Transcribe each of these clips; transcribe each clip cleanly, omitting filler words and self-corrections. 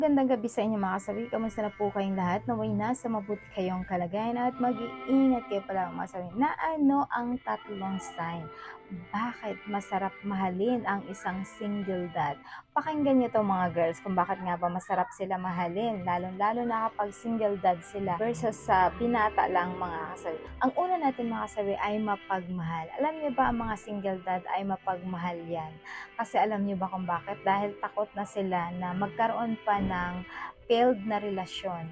Magandang gabi sa inyo mga kasawi. Kamusta na po kayong lahat? Naway nasa mabuti kayong kalagayan at mag-iingat kayo pala mga kasawi. Na ano ang tatlong sign? Bakit masarap mahalin ang isang single dad? Pakinggan niyo to mga girls kung bakit nga ba masarap sila mahalin. Lalo na kapag single dad sila versus sa binata lang mga kasawi. Ang una natin mga kasawi ay mapagmahal. Alam niyo ba ang mga single dad ay mapagmahal yan? Kasi alam niyo ba kung bakit? Dahil takot na sila na magkaroon pa ng failed na relasyon.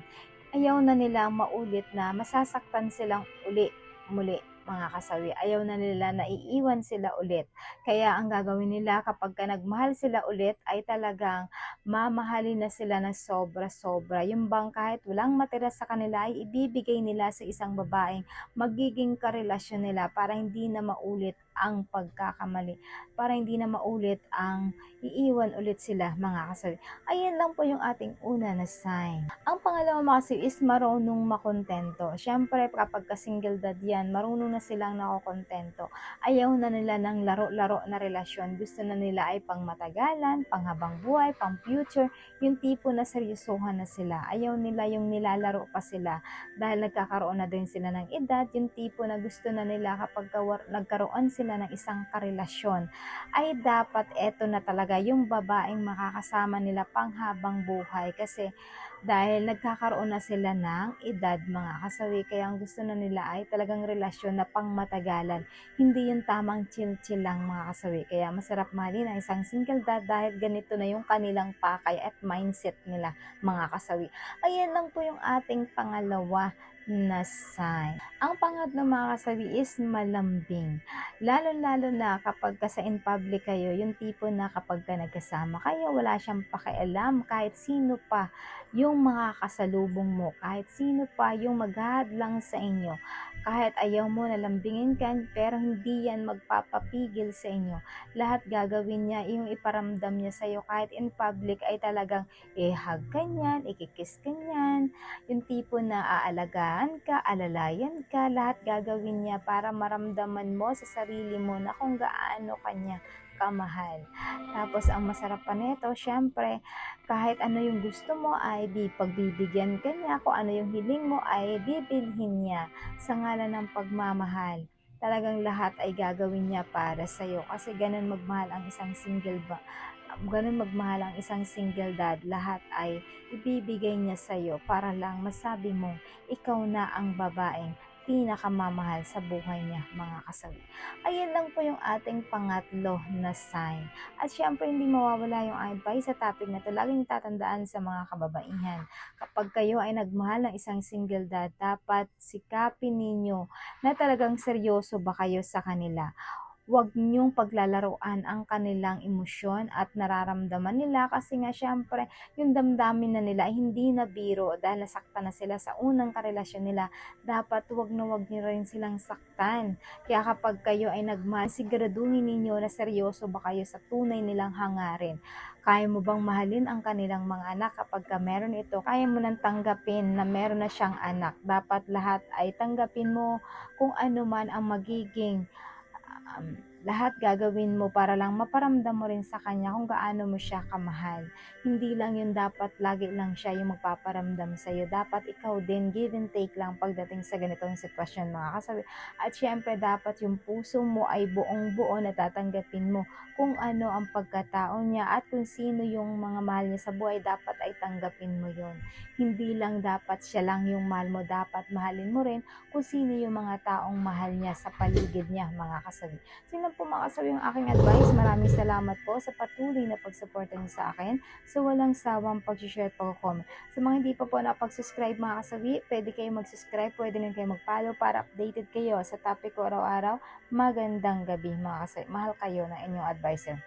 Ayaw na nilang maulit na masasaktan silang muli mga kasawi. Ayaw na nila na iiwan sila ulit. Kaya ang gagawin nila kapag ka nagmahal sila ulit ay talagang mamahalin na sila ng sobra-sobra. Yung bang kahit walang matira sa kanila ay ibibigay nila sa isang babaeng magiging karelasyon nila para hindi na maulit ang pagkakamali, para hindi na maulit ang iiwan ulit sila mga kasawi. Ayan lang po yung ating una na sign. Ang pangalawa mga kasawi is marunong makontento. Siyempre kapag ka single dad yan, marunong na silang nakokontento. Ayaw na nila ng laro-laro na relasyon. Gusto na nila ay pang matagalan, pang habang buhay, pang future, yung tipo na seryosohan na sila. Ayaw nila yung nilalaro pa sila dahil nagkakaroon na din sila ng edad, yung tipo na gusto na nila kapag nagkaroon sila ng isang karelasyon ay dapat eto na talaga yung babaeng makakasama nila panghabang buhay kasi dahil nagkakaroon na sila ng edad mga kasawi, kaya ang gusto na nila ay talagang relasyon na pangmatagalan, hindi yung tamang chill-chill lang mga kasawi. Kaya masarap mahalin ang isang single dad dahil ganito na yung kanilang pakay at mindset nila mga kasawi. Ayan lang po yung ating pangalawa na sign. Ang pangatlo mga kasawi is malambing. Lalo-lalo na kapag ka sa in public kayo, yung tipo na kapag ka nagkasama kayo, wala siyang pakialam kahit sino pa yung mga kasalubong mo, kahit sino pa yung maghahadlang sa inyo. Kahit ayaw mo na lambingin ka, pero hindi yan magpapapigil sa inyo. Lahat gagawin niya, yung iparamdam niya sa'yo kahit in public ay talagang i-hug ka niyan, ikikiss ka niyan, yung tipo na aalagaan ka, alalayan ka, lahat gagawin niya para maramdaman mo sa sarili mo na kung gaano kanya kamahal. Tapos ang masarap pa nito, syempre, kahit ano yung gusto mo ay pagbibigyan ka niya, kung ano yung hiling mo ay bibilhin niya sa ngalan ng pagmamahal. Talagang lahat ay gagawin niya para sa'yo kasi ganun magmahal ang isang ganun magmahal ang isang single dad, lahat ay ibibigay niya sa'yo para lang masabi mo, ikaw na ang babaeng pinakamamahal sa buhay niya mga kasawi. Ayan lang po yung ating pangatlo na sign. At syempre hindi mawawala yung advice sa topic na to. Laging tatandaan sa mga kababaihan. Kapag kayo ay nagmahal ng isang single dad, dapat sikapin ninyo na talagang seryoso ba kayo sa kanila. Huwag niyong paglalaruan ang kanilang emosyon at nararamdaman nila kasi nga syempre yung damdamin na nila ay hindi na biro dahil nasaktan na sila sa unang karelasyon nila. Dapat huwag na huwag niyo rin silang saktan. Kaya kapag kayo ay nagmahal, siguraduhin ninyo na seryoso ba kayo sa tunay nilang hangarin. Kaya mo bang mahalin ang kanilang mga anak kapag ka meron ito? Kaya mo nang tanggapin na meron na siyang anak. Dapat lahat ay tanggapin mo kung ano man ang magiging lahat gagawin mo para lang maparamdam mo rin sa kanya kung gaano mo siya kamahal. Hindi lang yun dapat lagi lang siya yung magpaparamdam sa'yo. Dapat ikaw din, give and take lang pagdating sa ganitong sitwasyon mga kasabi. At syempre dapat yung puso mo ay buong buo na tatanggapin mo kung ano ang pagkatao niya at kung sino yung mga mahal niya sa buhay, dapat ay tanggapin mo yun. Hindi lang dapat siya lang yung mahal mo, dapat mahalin mo rin kung sino yung mga taong mahal niya sa paligid niya mga kasabi. Sino po mga kasabi yung aking advice. Maraming salamat po sa patuloy na pagsuporta niyo sa akin. So walang sawang pag-share at pag-comment. Sa mga hindi pa po nakapag-subscribe mga kasabi, pwede kayo mag-subscribe, pwede rin kayo mag-follow para updated kayo sa topic ko araw-araw. Magandang gabi mga kasabi. Mahal kayo ng inyong advisor.